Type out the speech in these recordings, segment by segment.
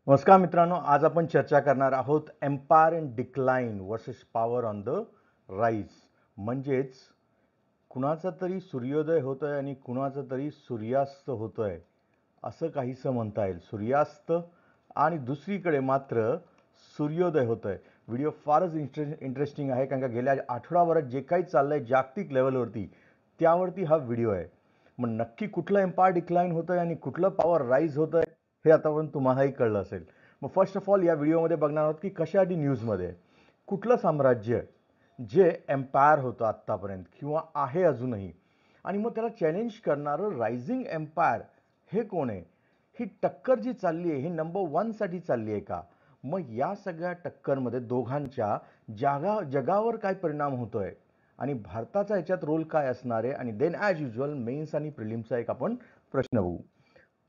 नमस्कार मित्रांनो, आज आपण चर्चा करणार आहोत empire in decline versus power on the rise. म्हणजेच कुणाचा तरी सूर्योदय होतोय आणि कुणाचा तरी सूर्यास्त होतोय असं काहीसं म्हणता येईल. सूर्यास्त आणि दुसरीकडे मात्र सूर्योदय होतोय. व्हिडिओ फारच इंटरेस्टिंग आहे, कारण का गेल्या आठवडाभरात जे काही चाललंय जागतिक लेवलवरती त्यावरती हा व्हिडिओ आहे. मग नक्की कुठलं एम्पायर डिक्लाइन होतंय आणि कुठलं पॉवर राईज होतंय हे आतापर्यंत तुम्हालाही कळलं असेल. मग फर्स्ट ऑफ ऑल या व्हिडिओमध्ये बघणार आहोत की कशासाठी न्यूजमध्ये कुठलं साम्राज्य जे एम्पायर होतं आत्तापर्यंत किंवा आहे अजूनही, आणि मग त्याला चॅलेंज करणारं रायझिंग एम्पायर हे कोण आहे. ही टक्कर जी चालली आहे ही नंबर वनसाठी चालली आहे का? मग या सगळ्या टक्करमध्ये दोघांच्या जगावर काय परिणाम होतोय आणि भारताचा याच्यात रोल काय असणार आहे, आणि देन ॲज युजल मेन्स आणि प्रिलिम्सचा एक आपण प्रश्न बघू.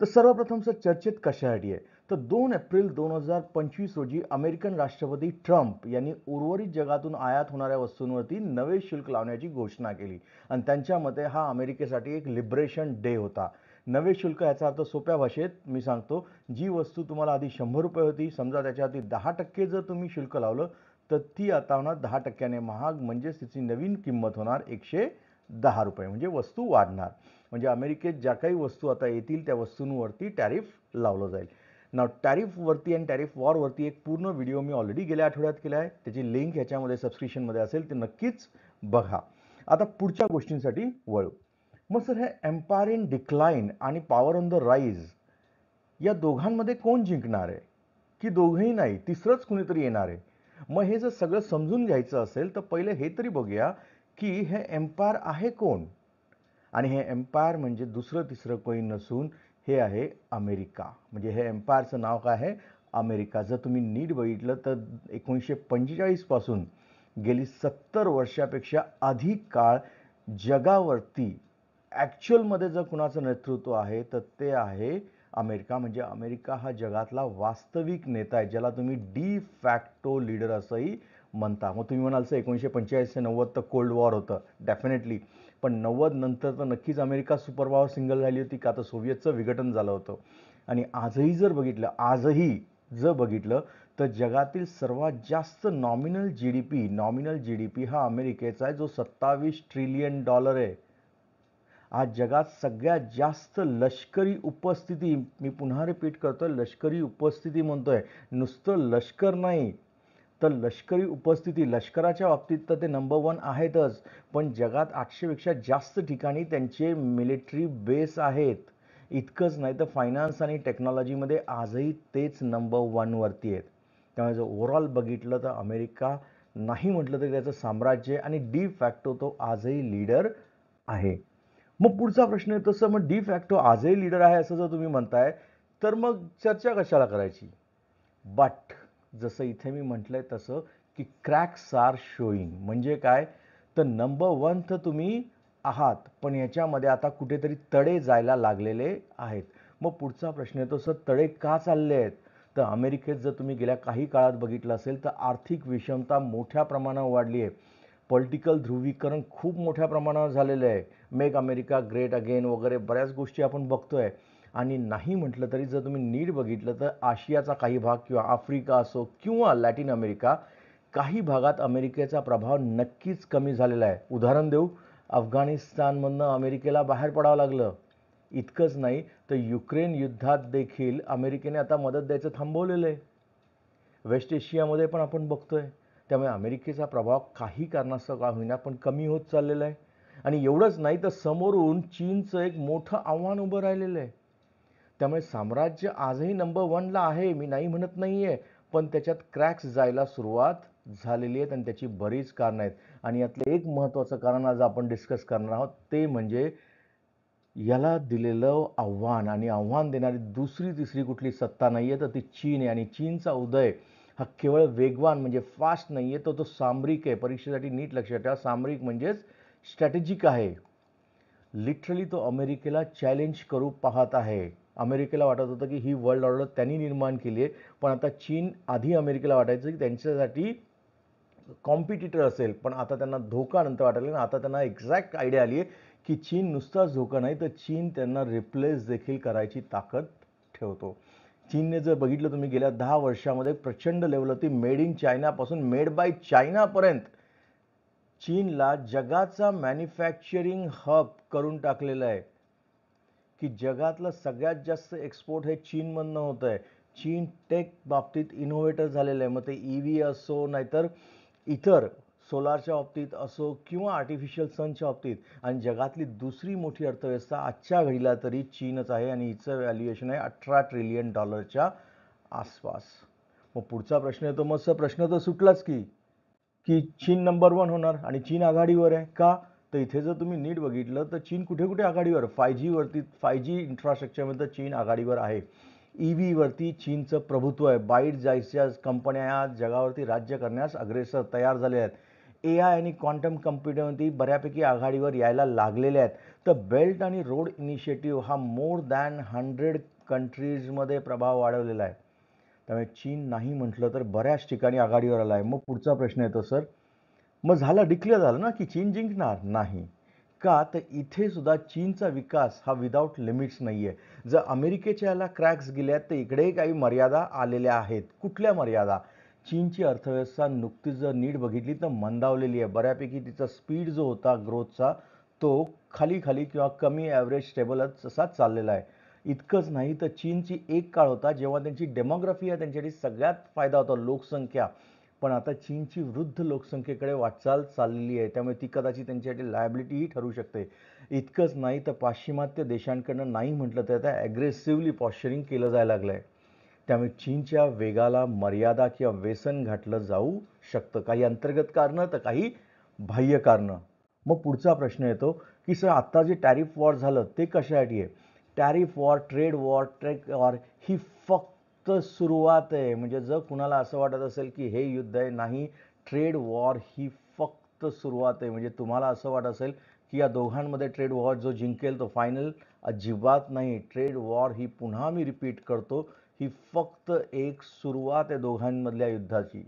तर सर्वप्रथम सर चर्चेत कशासाठी आहे, तर 2 एप्रिल 2025 रोजी अमेरिकन राष्ट्रपती ट्रम्प यांनी उर्वरित जगातून आयात होणाऱ्या वस्तूंवरती नवे शुल्क लावण्याची घोषणा केली आणि त्यांच्या मते हा अमेरिकेसाठी एक लिबरेशन डे होता. नवे शुल्क याचा अर्थ सोप्या भाषेत मी सांगतो, जी वस्तू तुम्हाला आधी 100 रुपये होती, समजा त्याच्यावरती 10% जर तुम्ही शुल्क लावलं तर ती आता होणार 10%ने महाग, म्हणजेच तिची नवीन किंमत होणार 110 रुपये, म्हणजे वस्तू वाढणार. म्हणजे अमेरिकेत ज्या काही वस्तू आता येतील त्या वस्तूंवरती टॅरिफ लावलं जाईल. नाव टॅरिफवरती आणि टॅरिफ वॉरवरती एक पूर्ण व्हिडिओ मी ऑलरेडी गेल्या आठवड्यात केला आहे, त्याची लिंक ह्याच्यामध्ये सबस्क्रिप्शनमध्ये असेल, ते नक्कीच बघा. आता पुढच्या गोष्टींसाठी वळू. मग सर हे एम्पायर इन डिक्लाइन आणि पॉवर ऑन द राईज या दोघांमध्ये कोण जिंकणार आहे, की दोघंही नाही तिसरंच कुणीतरी येणार आहे? मग हे जर सगळं समजून घ्यायचं असेल तर पहिले हे तरी बघूया की हे एम्पायर आहे कोण. आणि हे एम्पायर म्हणजे दुसरं तिसरं कोणी नसून हे आहे अमेरिका. म्हणजे हे एम्पायरचं नाव काय आहे? अमेरिका. जर तुम्ही नीट बघितलं तर 1945 पासून गेली 70 वर्षापेक्षा अधिक काळ जगावरती ॲक्च्युअलमध्ये जर कुणाचं नेतृत्व आहे तर ते आहे अमेरिका. म्हणजे अमेरिका हा जगातला वास्तविक नेता आहे, ज्याला तुम्ही डी फॅक्टो लीडर असंही म्हणता. मग तुम्ही म्हणाल सर 1945 ते 90 तर कोल्ड वॉर होतं, डेफिनेटली. पण 90 नंतर तर नक्कीच अमेरिका सुपर पॉवर सिंगल झाली होती, का तर सोव्हिएतचं विघटन झालं होतं. आणि आजही जर बघितलं तर जगातील सर्वात जास्त नॉमिनल जी डी पी हा अमेरिकेचा आहे, जो $27 ट्रिलियन आहे. आज जगात सगळ्यात जास्त लष्करी उपस्थिती, मी पुन्हा रिपीट करतोय, लष्करी उपस्थिती म्हणतोय, नुसतं लष्कर नाही तर लष्करी उपस्थिती, लष्कराच्या बाबतीत तर ते नंबर वन आहेतच, पण जगात 800पेक्षा जास्त ठिकाणी त्यांचे मिलिटरी बेस आहेत. इतकंच नाही तर फायनान्स आणि टेक्नॉलॉजीमध्ये आजही तेच नंबर वनवरती आहेत. त्यामुळे जर ओव्हरऑल बघितलं तर अमेरिका नाही म्हटलं तरी त्याचं साम्राज्य आणि डी फॅक्टो तो आजही लीडर आहे. मग पुढचा प्रश्न आहे, तसं मग डी फॅक्टो आजही लीडर आहे असं जर तुम्ही म्हणताय तर मग चर्चा कशाला करायची? बट जसं इथे मी म्हटलंय तसं की क्रॅक्स आर शोईंग. म्हणजे काय, तर नंबर वन तर तुम्ही आहात, पण याच्यामध्ये आता कुठेतरी तडे जायला लागलेले आहेत. मग पुढचा प्रश्न येतो, सर तडे का चालले आहेत? तर अमेरिकेत जर तुम्ही गेल्या काही काळात बघितलं असेल तर आर्थिक विषमता मोठ्या प्रमाणावर वाढली आहे. पॉलिटिकल ध्रुवीकरण खूप मोठ्या प्रमाणावर झालेलं आहे. मेक अमेरिका ग्रेट अगेन वगैरे बऱ्याच गोष्टी आपण बघतोय. आणि नाही म्हटलं तरी जर तुम्ही नीट बघितलं तर आशियाचा काही भाग किंवा आफ्रिका असो किंवा लॅटिन अमेरिका, काही भागात अमेरिकेचा प्रभाव नक्कीच कमी झालेला आहे. उदाहरण देऊ, अफगाणिस्तानमधनं अमेरिकेला बाहेर पडावं लागलं. इतकंच नाही तर युक्रेन युद्धात देखील अमेरिकेने आता मदत द्यायचं थांबवलेलं आहे. वेस्ट एशियामध्ये पण आपण बघतोय. त्यामुळे अमेरिकेचा प्रभाव काही कारणास्तव का होईना पण कमी होत चाललेला आहे. आणि एवढंच नाही तर समोरून चीनचं एक मोठं आव्हान उभं राहिलेलं आहे. त्यामुळे साम्राज्य आजही नंबर वनला आहे, मी नाही म्हणत नाही आहे, पण त्याच्यात क्रॅक्स जायला सुरुवात झालेली आहेत आणि त्याची बरीच कारणं आहेत. आणि यातलं एक महत्त्वाचं कारण आज आपण डिस्कस करणार आहोत, ते म्हणजे याला दिलेलं आव्हान, आणि आव्हान देणारी दुसरी तिसरी कुठली सत्ता नाही आहे तर ती चीन आहे. आणि चीनचा उदय हा केवळ वेगवान म्हणजे फास्ट नाही आहे, तर तो सामरिक आहे. परीक्षेसाठी नीट लक्षात ठेवा, सामरिक म्हणजेच स्ट्रॅटेजिक आहे. लिटरली तो अमेरिकेला चॅलेंज करू पाहत आहे. अमेरिकेला वाटत होतं की ही वर्ल्ड ऑर्डर त्यांनी निर्माण केली आहे, पण आता चीन, आधी अमेरिकेला वाटायचं की त्यांच्यासाठी कॉम्पिटिटर असेल, पण आता त्यांना धोका नंतर वाटायला लागला. आता त्यांना एक्झॅक्ट आयडिया आली आहे की चीन नुसताच धोका नाही तर चीन त्यांना रिप्लेस देखील करायची ताकद ठेवतो. चीनने जर बघितलं तुम्ही गेल्या 10 वर्षामध्ये प्रचंड लेवलवरती मेड इन चायनापासून मेड बाय चायनापर्यंत चीनला जगाचा मॅन्युफॅक्चरिंग हब करून टाकलेलं आहे, की जगातलं सगळ्यात जास्त एक्सपोर्ट हे चीनमधनं होत आहे. चीन टेक बाबतीत इनोव्हेटर झालेलं आहे. मग ते EV असो नाहीतर इतर सोलारच्या बाबतीत असो किंवा आर्टिफिशियल सनच्या बाबतीत. आणि जगातली दुसरी मोठी अर्थव्यवस्था आजच्या घडीला तरी चीनच आहे आणि हिचं व्हॅल्युएशन आहे $18 ट्रिलियन आसपास. मग पुढचा प्रश्न येतो, मग प्रश्न तर सुटलाच की चीन नंबर 1 होणार आणि चीन आघाडीवर आहे का? तर इथे जर तुम्ही नीट बघितलं तर चीन कुठे कुठे आघाडीवर, 5G वरती 5G इन्फ्रास्ट्रक्चरमध्ये चीन आघाडीवर आहे. EV वरती चीनचं प्रभुत्व आहे. बाईट जायच्या कंपन्या या जगावरती राज्य करण्यास अग्रेसर तयार झाले आहेत. AI आणि क्वांटम कम्प्युटरमध्ये बऱ्यापैकी आघाडीवर यायला लागलेले आहेत. तर बेल्ट आणि रोड इनिशिएटिव्ह हा मोर दॅन 100 कंट्रीजमध्ये प्रभाव वाढवलेला आहे. त्यामुळे चीन नाही म्हटलं तर बऱ्याच ठिकाणी आघाडीवर आला आहे. मग पुढचा प्रश्न येतो सर, मग झालं डिक्लेअर झालं ना की चीन जिंकणार नाही का? तर इथे सुद्धा चीनचा विकास हा विदाऊट लिमिट्स नाही आहे. जर अमेरिकेच्या याला क्रॅक्स गेल्यात तर इकडेही काही मर्यादा आलेल्या आहेत. कुठल्या मर्यादा? चीनची अर्थव्यवस्था नुकतीच जर नीट बघितली तर मंदावलेली आहे. बऱ्यापैकी तिचा स्पीड जो होता ग्रोथचा तो खाली खाली किंवा कमी ॲव्हरेज स्टेबलच असा चाललेला आहे. इतकंच नाही तर चीनची एक काळ होता जेव्हा त्यांची डेमोग्राफी आहे त्यांच्यासाठी सगळ्यात फायदा होता, लोकसंख्या. पण आता चीनची वृद्ध लोकसंख्येकडे वाटचाल चाललेली आहे. त्यामुळे ती कदाचित त्यांच्यासाठी लायबिलिटीही ठरू शकते. इतकंच नाही तर पाश्चिमात्य देशांकडनं नाही म्हटलं तर आता ॲग्रेसिव्हली पॉश्चरिंग केलं जायला लागलं आहे. त्यामुळे चीनच्या वेगाला मर्यादा किंवा व्यसन घातलं जाऊ शकतं. काही अंतर्गत कारणं तर काही बाह्य कारणं. मग पुढचा प्रश्न येतो की सर आत्ता जे टॅरिफ वॉर झालं ते कशासाठी आहे? टॅरिफ वॉर, ट्रेड वॉर ही फक्त सुरुवात आहे. म्हणजे जर कुणाला असं वाटत असेल की हे युद्ध आहे, नाही, ट्रेड वॉर ही फक्त सुरुवात आहे. म्हणजे तुम्हाला असं वाटत असेल की या दोघांमध्ये ट्रेड वॉर जो जिंकेल तो फायनल, अजिबात नाही. ट्रेड वॉर ही, पुन्हा मी रिपीट करतो, ही फक्त एक सुरुवात आहे दोघांमधल्या युद्धाची.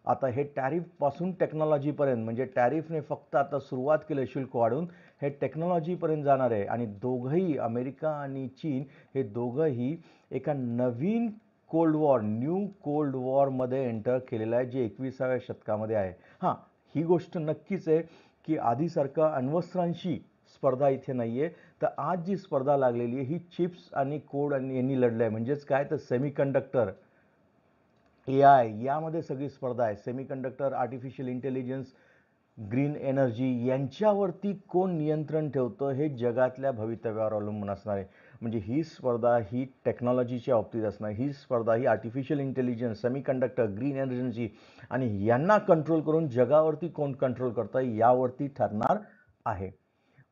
आता हे टॅरिफपासून टेक्नॉलॉजीपर्यंत, म्हणजे टॅरिफने फक्त आता सुरुवात केली शुल्क वाढून, हे टेक्नॉलॉजीपर्यंत जाणार आहे. आणि दोघंही, अमेरिका आणि चीन, हे दोघंही एका नवीन कोल्ड वॉर, न्यू कोल्ड वॉरमध्ये एंटर केलेलं आहे, जे 21व्या शतकामध्ये आहे. हां, ही गोष्ट नक्कीच आहे की आधीसारखं अण्वस्त्रांशी स्पर्धा इथे नाही आहे. तर आज जी स्पर्धा लागलेली आहे ही चिप्स आणि कोड आणि यांनी लढलं आहे. म्हणजेच काय, तर सेमीकंडक्टर, AI यामध्ये सगळी स्पर्धा आहे. Semiconductor, artificial intelligence, green energy यांच्यावरती कोण नियंत्रण ठेवतं हे जगातल्या भवितव्यावर अवलंबून असणार आहे. म्हणजे ही स्पर्धा ही टेक्नॉलॉजीच्या बाबतीत असणार. ही स्पर्धा ही artificial intelligence, semiconductor, green energy आणि यांना कंट्रोल करून जगावरती कोण कंट्रोल करतं यावरती ठरणार आहे.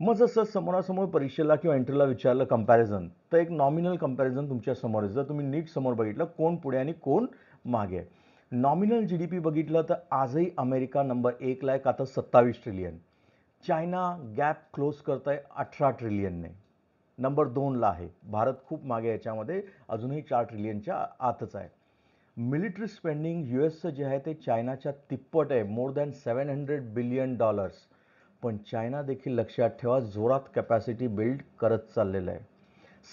मग जसं समोरासमोर परीक्षेला किंवा इंटरव्ह्यूला विचारलं कंपॅरिझन, तर एक नॉमिनल कंपॅरिझन तुमच्या समोर आहे. जर तुम्ही नीट समोर बघितलं कोण पुढे आणि कोण मागे आहे. नॉमिनल GDP बघितलं तर आजही अमेरिका नंबर 1ला आहे, का तर 27 ट्रिलियन. चायना गॅप क्लोज करत आहे 18 ट्रिलियनने, नंबर 2ला आहे. भारत खूप मागे याच्यामध्ये, अजूनही 4 ट्रिलियनच्या आतच आहे. मिलिटरी स्पेंडिंग US जे आहे ते चायनाच्या तिप्पट आहे, मोर दॅन $700 बिलियन. पण चायना देखील लक्षात ठेवा जोरात कॅपॅसिटी बिल्ड करत चाललेलं आहे.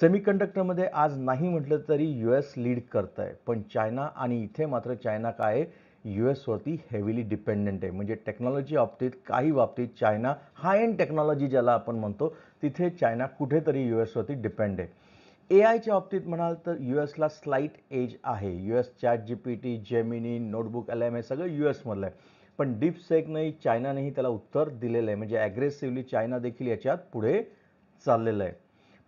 सेमीकंडक्टरमध्ये आज नाही म्हटलं तरी US लीड करत आहे. पण चायना, आणि इथे मात्र चायना काय आहे, US वरती हेविली डिपेंडंट आहे. म्हणजे टेक्नॉलॉजी बाबतीत, काही बाबतीत चायना, हाय एंड टेक्नॉलॉजी ज्याला आपण म्हणतो, तिथे चायना कुठेतरी US वरती डिपेंड आहे. AIच्या बाबतीत म्हणाल तर USला स्लाईट एज आहे. US ChatGPT, Gemini, notebook LM हे सगळं US मधलं आहे. पण डीपसेकनेही चायनानेही त्याला उत्तर दिलेलं आहे. म्हणजे ॲग्रेसिव्हली चायना देखील याच्यात पुढे चाललेलं आहे.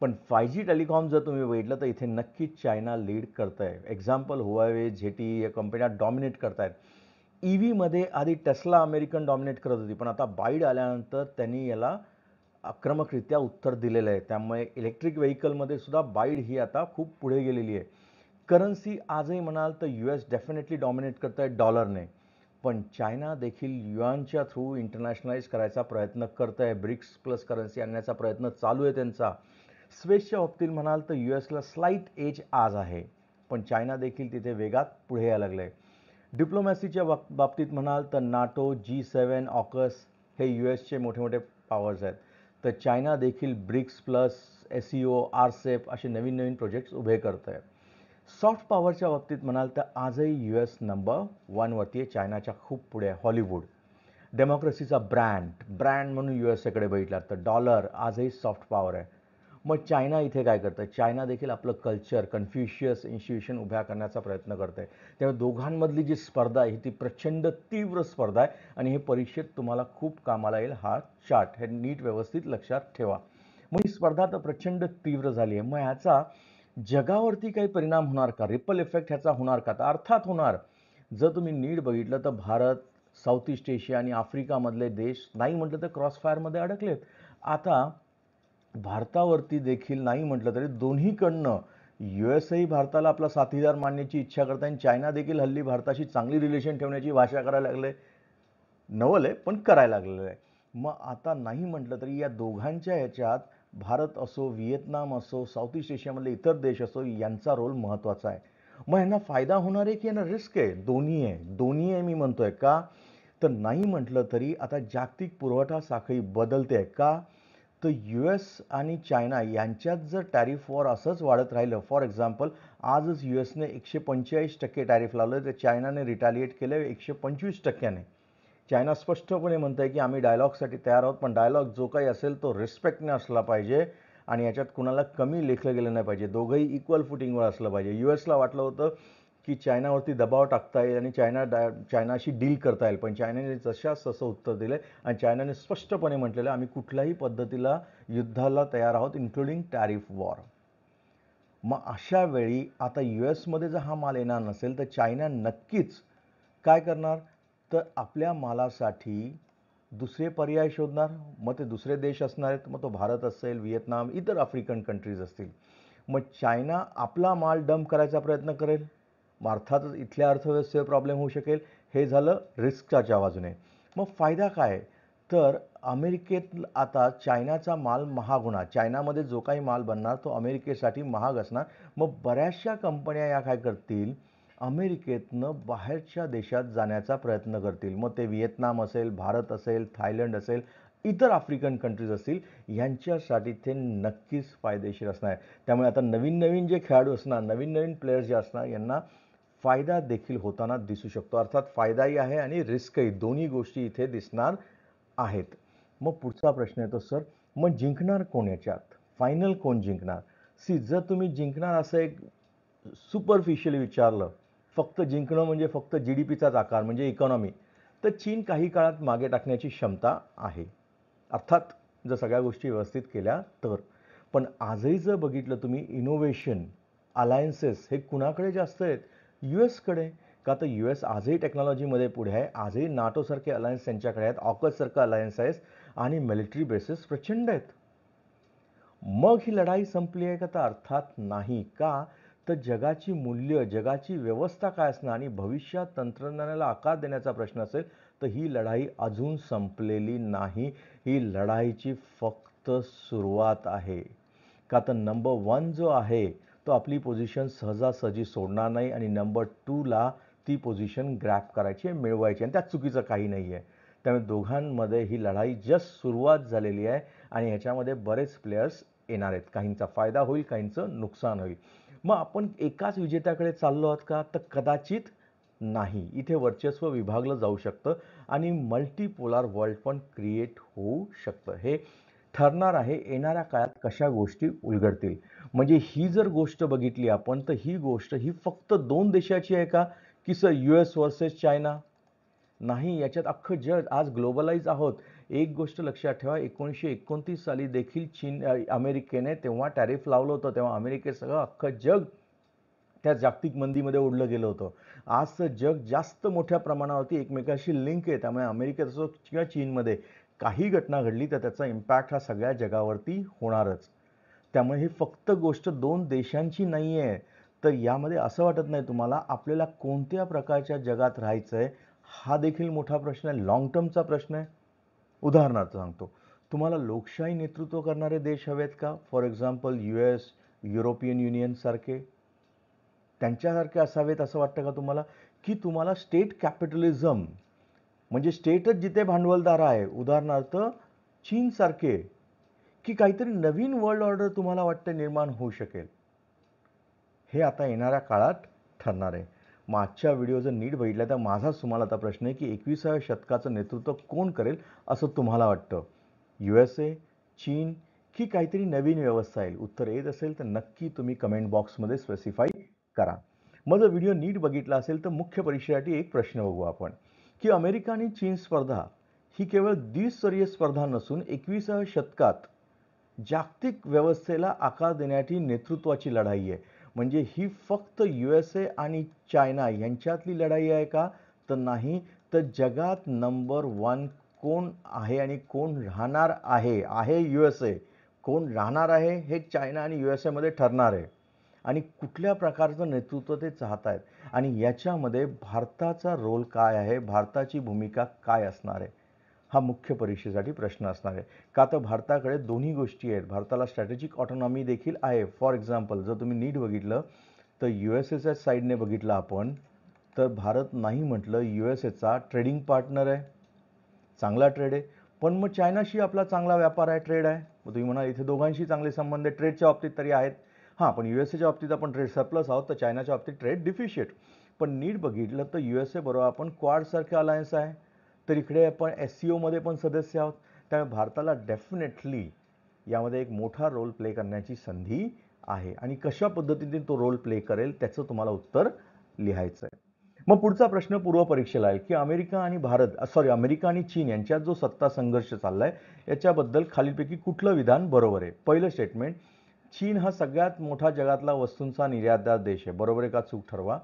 पण 5G टेलिकॉम जर तुम्ही बघितलं तर इथे नक्कीच चायना लीड करत आहे. एक्झाम्पल हुआवे, ZTE या कंपन्या डॉमिनेट करत आहेत. EVमध्ये आधी टेस्ला अमेरिकन डॉमिनेट करत होती, पण आता बाईड आल्यानंतर त्यांनी याला आक्रमकरित्या उत्तर दिलेलं आहे. त्यामुळे इलेक्ट्रिक व्हेकलमध्ये सुद्धा बाईड ही आता खूप पुढे गेलेली आहे. करन्सी आजही म्हणाल तर US डेफिनेटली डॉमिनेट करत आहे डॉलरने. पण चायना देखील युआनच्या थ्रू इंटरनॅशनलाइज करायचा प्रयत्न करत आहे. ब्रिक्स प्लस करन्सी आणण्याचा प्रयत्न चालू आहे त्यांचा. स्वेसच्या बाबतीत म्हणाल तर USला स्लाईट एज आज आहे, पण चायना देखील तिथे वेगात पुढे यायला लागलं आहे. डिप्लोमॅसीच्या बाबतीत म्हणाल तर NATO, G7, ऑकस हे USचे मोठे मोठे पॉवर्स आहेत. तर चायना देखील ब्रिक्स प्लस, SEO, RCEP असे नवीन नवीन प्रोजेक्ट्स उभे करत आहे. सॉफ्ट पॉवरच्या बाबतीत म्हणाल तर आजही US नंबर 1 वरती आहे, चायनाच्या खूप पुढे आहे. हॉलिवूड, डेमोक्रेसीचा ब्रँड म्हणून USAकडे बघितला तर डॉलर आजही सॉफ्ट पॉवर आहे. मग चायना इथे काय करतं? चायना देखील आपलं कल्चर, कन्फ्युशियस इन्स्टिट्यूशन उभ्या करण्याचा प्रयत्न करते. त्यामुळे दोघांमधली जी स्पर्धा आहे ती प्रचंड तीव्र स्पर्धा आहे आणि हे परीक्षेत तुम्हाला खूप कामाला येईल. हा चार्ट हे नीट व्यवस्थित लक्षात ठेवा. मग ही स्पर्धा तर प्रचंड तीव्र झाली आहे. मग ह्याचा जगावरती काही परिणाम होणार का? रिपल इफेक्ट ह्याचा होणार का? तर अर्थात होणार. जर तुम्ही नीट बघितलं तर भारत, साऊथ ईस्ट एशिया आणि आफ्रिकामधले देश नाही म्हटलं तर क्रॉसफायरमध्ये अडकलेत. आता भारतावरती देखील नाही म्हटलं तरी दोन्हीकडनं USAही भारताला आपला साथीदार मानण्याची इच्छा करते आणि चायना देखील हल्ली भारताशी चांगली रिलेशन ठेवण्याची भाषा करायला लागले. नवल आहे पण करायला लागलेलं आहे. मग आता नाही म्हटलं तरी या दोघांच्या ह्याच्यात भारत असो, व्हिएतनाम असो, साऊथ ईस्ट एशियामधले इतर देश असो, यांचा रोल महत्त्वाचा आहे. मग यांना फायदा होणार आहे की यांना रिस्क आहे? दोन्ही आहे मी म्हणतोय. का तर नाही म्हटलं तरी आता जागतिक पुरवठा साखळी बदलते आहे. का तर US आणि चायना यांच्यात जर टॅरिफ वॉर असंच वाढत राहिलं, फॉर एक्झाम्पल आजच USने 145% टॅरिफ लावलं तर चायनाने रिटॅलिएट केलं 125%. चायना स्पष्टपणे म्हणत आहे की आम्ही डायलॉगसाठी तयार आहोत, पण डायलॉग जो काही असेल तो रिस्पेक्टने असला पाहिजे आणि याच्यात कुणाला कमी लेखलं गेलं नाही पाहिजे. दोघंही इक्वल फुटिंगवर असलं पाहिजे. USला वाटलं होतं की चायनावरती दबाव टाकता येईल आणि चायनाशी डील करता येईल, पण चायनाने जशास तसं उत्तर दिलं आणि चायनाने स्पष्टपणे म्हटलेलं आम्ही कुठल्याही पद्धतीला युद्धाला तयार आहोत, इन्क्लुडिंग टॅरिफ वॉर. मग अशा वेळी आता US जर हा माल येणार नसेल तर चायना नक्कीच काय करणार? तर आपल्या मालासाठी दुसरे पर्याय शोधणार. मग ते दुसरे देश असणार आहेत. मग तो भारत असेल, व्हिएतनाम, इतर आफ्रिकन कंट्रीज असतील. मग चायना आपला माल डंप करायचा प्रयत्न करेल. मग अर्थातच इथल्या अर्थव्यवस्थेवर प्रॉब्लेम होऊ शकेल. हे झालं रिस्कच्या बाजूने. मग फायदा काय? तर अमेरिकेत आता चायनाचा माल महाग होणार. चायनामध्ये जो काही माल बनणार तो अमेरिकेसाठी महाग असणार. मग बऱ्याचशा कंपन्या या काय करतील? अमेरिकेतनं बाहेरच्या देशात जाण्याचा प्रयत्न करतील. मग ते व्हिएतनाम असेल, भारत असेल, थायलंड असेल, इतर आफ्रिकन कंट्रीज असतील, यांच्यासाठी ते नक्कीच फायदेशीर असणार आहे. त्यामुळे आता नवीन जे खेळाडू असणार, नवीन प्लेयर्स जे असणार, यांना फायदा देखील होताना दिसू शकतो. अर्थात फायदाही आहे आणि रिस्कही, दोन्ही गोष्टी इथे दिसणार आहेत. मग पुढचा प्रश्न येतो सर, मग जिंकणार कोण याच्यात? फायनल कोण जिंकणार? जर तुम्ही जिंकणार असं एक सुपरफिशियली विचारलं, फक्त जिंकणं म्हणजे फक्त GDPचाच आकार म्हणजे इकॉनॉमी, तर चीन काही काळात मागे टाकण्याची क्षमता आहे. अर्थात जर सगळ्या गोष्टी व्यवस्थित केल्या तर. पण आजही जर बघितलं तुम्ही इनोव्हेशन, अलायन्सेस हे कुणाकडे जास्त आहेत? USकडे. का तर US आजही टेक्नॉलॉजीमध्ये पुढे आहे. आजही नाटोसारखे अलायन्स त्यांच्याकडे आहेत, ऑकससारखं अलायन्स आहेत आणि मिलिटरी बेसेस प्रचंड आहेत. मग ही लढाई संपली आहे का? तर अर्थात नाही. का तर जगाची मूल्य, जगाची व्यवस्था काय असणार आणि भविष्यात तंत्रज्ञानाला आकार देण्याचा प्रश्न असेल तर ही लढाई अजून संपलेली नाही. ही लढाईची फक्त सुरुवात आहे. का तर नंबर 1 जो आहे तो आपली पोझिशन सहजासहजी सोडणार नाही आणि नंबर 2ला ती पोझिशन ग्रॅब करायची आहे, मिळवायची, आणि त्यात चुकीचं काही नाही आहे. त्यामुळे दोघांमध्ये ही लढाई जस्ट सुरुवात झालेली आहे आणि ह्याच्यामध्ये बरेच प्लेयर्स येणार आहेत. काहींचा फायदा होईल, काहींचं नुकसान होईल. मग आपण एकाच विजेत्याकडे चाललो आहोत का? तर कदाचित नाही. इथे वर्चस्व विभागलं जाऊ शकतं आणि मल्टीपोलार वर्ल्ड पण क्रिएट होऊ शकतं. हे ठरणार आहे येणाऱ्या काळात कशा गोष्टी उलगडतील. म्हणजे ही जर गोष्ट बघितली आपण तर ही गोष्ट ही फक्त 2 देशाची आहे का? की सर US वर्सेस चायना? नाही, याच्यात अख्खं जग आज ग्लोबलाइज आहोत. एक गोष्ट लक्षात ठेवा, 1929 साली देखील अमेरिकेने तेव्हा टॅरिफ लावलं होतं. तेव्हा अमेरिकेसह अख्खं जग त्या जागतिक मंदीमध्ये ओढलं गेलं होतं. आजचं जग जास्त मोठ्या प्रमाणावरती एकमेकाशी लिंक आहे. त्यामुळे अमेरिकेत असो किंवा चीनमध्ये काही घटना घडली तर त्याचा इम्पॅक्ट हा सगळ्या जगावरती होणारच. त्यामुळे ही फक्त गोष्ट 2 देशांची नाही आहे. तर यामध्ये असं वाटत नाही तुम्हाला आपल्याला कोणत्या प्रकारच्या जगात राहायचं आहे? हा देखील मोठा प्रश्न आहे, लाँग टर्मचा प्रश्न आहे. उदाहरणार्थ सांगतो, तुम्हाला लोकशाही नेतृत्व करणारे देश हवेत का? For example US, European union सारखे. त्यांच्यासारखे असावेत असं वाटतं का तुम्हाला? की तुम्हाला स्टेट कॅपिटलिझम म्हणजे स्टेटच जिथे भांडवलदार आहे, उदाहरणार्थ चीनसारखे, की काहीतरी नवीन वर्ल्ड ऑर्डर तुम्हाला वाटतं निर्माण होऊ शकेल? हे आता येणाऱ्या काळात ठरणार आहे. मग आजच्या व्हिडिओ जर नीट बघितला तर माझाच तुम्हाला आता प्रश्न आहे की 21व्या शतकाचं नेतृत्व कोण करेल असं तुम्हाला वाटतं? USA, चीन की काहीतरी नवीन व्यवस्था येईल? उत्तर येत असेल तर नक्की तुम्ही कमेंट बॉक्समध्ये स्पेसिफाय करा. मग जर व्हिडिओ नीट बघितला असेल तर मुख्य परीक्षेसाठी एक प्रश्न बघू आपण की अमेरिका आणि चीन स्पर्धा ही केवळ द्विस्तरीय स्पर्धा नसून 21व्या शतकात जागतिक व्यवस्थेला आकार देण्याची नेतृत्वाची लढाई आहे. म्हणजे ही फक्त USA आणि चायना यांच्यातली लढाई आहे का? तर नाही. तर जगात नंबर 1 कोण आहे आणि कोण राहणार आहे? आहे USA. कोण राहणार आहे हे चायना आणि USA मध्ये ठरणार आहे. आणि कुठल्या प्रकारचं नेतृत्व ते चाहत आहेत आणि याच्यामध्ये भारताचा रोल काय आहे? भारताची भूमिका काय असणार आहे? हा मुख्य परीक्षेसाठी प्रश्न असणार आहे. का तर भारताकडे दोन्ही गोष्टी आहेत. भारताला स्ट्रॅटेजिक ऑटोनॉमी देखील आहे. फॉर एक्झाम्पल जर तुम्ही नीट बघितलं तर USAच्या साईडने बघितलं आपण तर भारत नाही म्हटलं USAचा ट्रेडिंग पार्टनर आहे. चांगला ट्रेड आहे. पण मग चायनाशी आपला चांगला व्यापार आहे, ट्रेड आहे. मग तुम्ही म्हणाल इथे दोघांशी चांगले संबंध आहे, ट्रेडच्या बाबतीत तरी आहेत. हां, पण USAच्या बाबतीत आपण ट्रेड सरप्लस आहोत, तर चायनाच्या बाबतीत ट्रेड डिफिशिएट. पण नीट बघितलं तर USA बरोबर आपण क्वाडसारखे अलायन्स आहे. तर इकडे आपण SCOमध्ये पण सदस्य आहोत. त्यामुळे भारताला डेफिनेटली यामध्ये एक मोठा रोल प्ले करण्याची संधी आहे. आणि कशा पद्धतीने तो रोल प्ले करेल त्याचं तुम्हाला उत्तर लिहायचं आहे. मग पुढचा प्रश्न पूर्वपरीक्षेला आहे की अमेरिका आणि चीन यांच्यात जो सत्ता संघर्ष चाललाय याच्याबद्दल खालीलपैकी कुठलं विधान बरोबर आहे? पहिलं स्टेटमेंट, चीन हा सगळ्यात मोठा जगातला वस्तूंचा निर्यातदार देश आहे. बरोबर आहे का चूक ठरवा.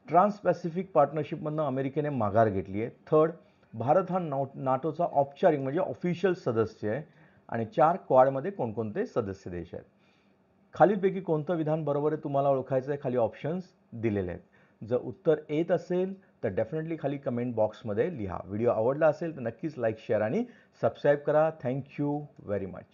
ट्रान्स पॅसिफिक पार्टनरशिपमधनं अमेरिकेने माघार घेतली आहे. थर्ड, भारत हा नाटोचा औपचारिक म्हणजे ऑफिशियल सदस्य आहे. आणि 4, क्वाडमध्ये कोणकोणते सदस्य देश आहेत? खालीलपैकी कोणतं विधान बरोबर आहे तुम्हाला ओळखायचं आहे. खाली ऑप्शन्स दिलेले आहेत. जर उत्तर येत असेल तर डेफिनेटली खाली कमेंट बॉक्समध्ये लिहा. व्हिडिओ आवडला असेल तर नक्कीच लाईक, शेअर आणि सबस्क्राईब करा. Thank you very much.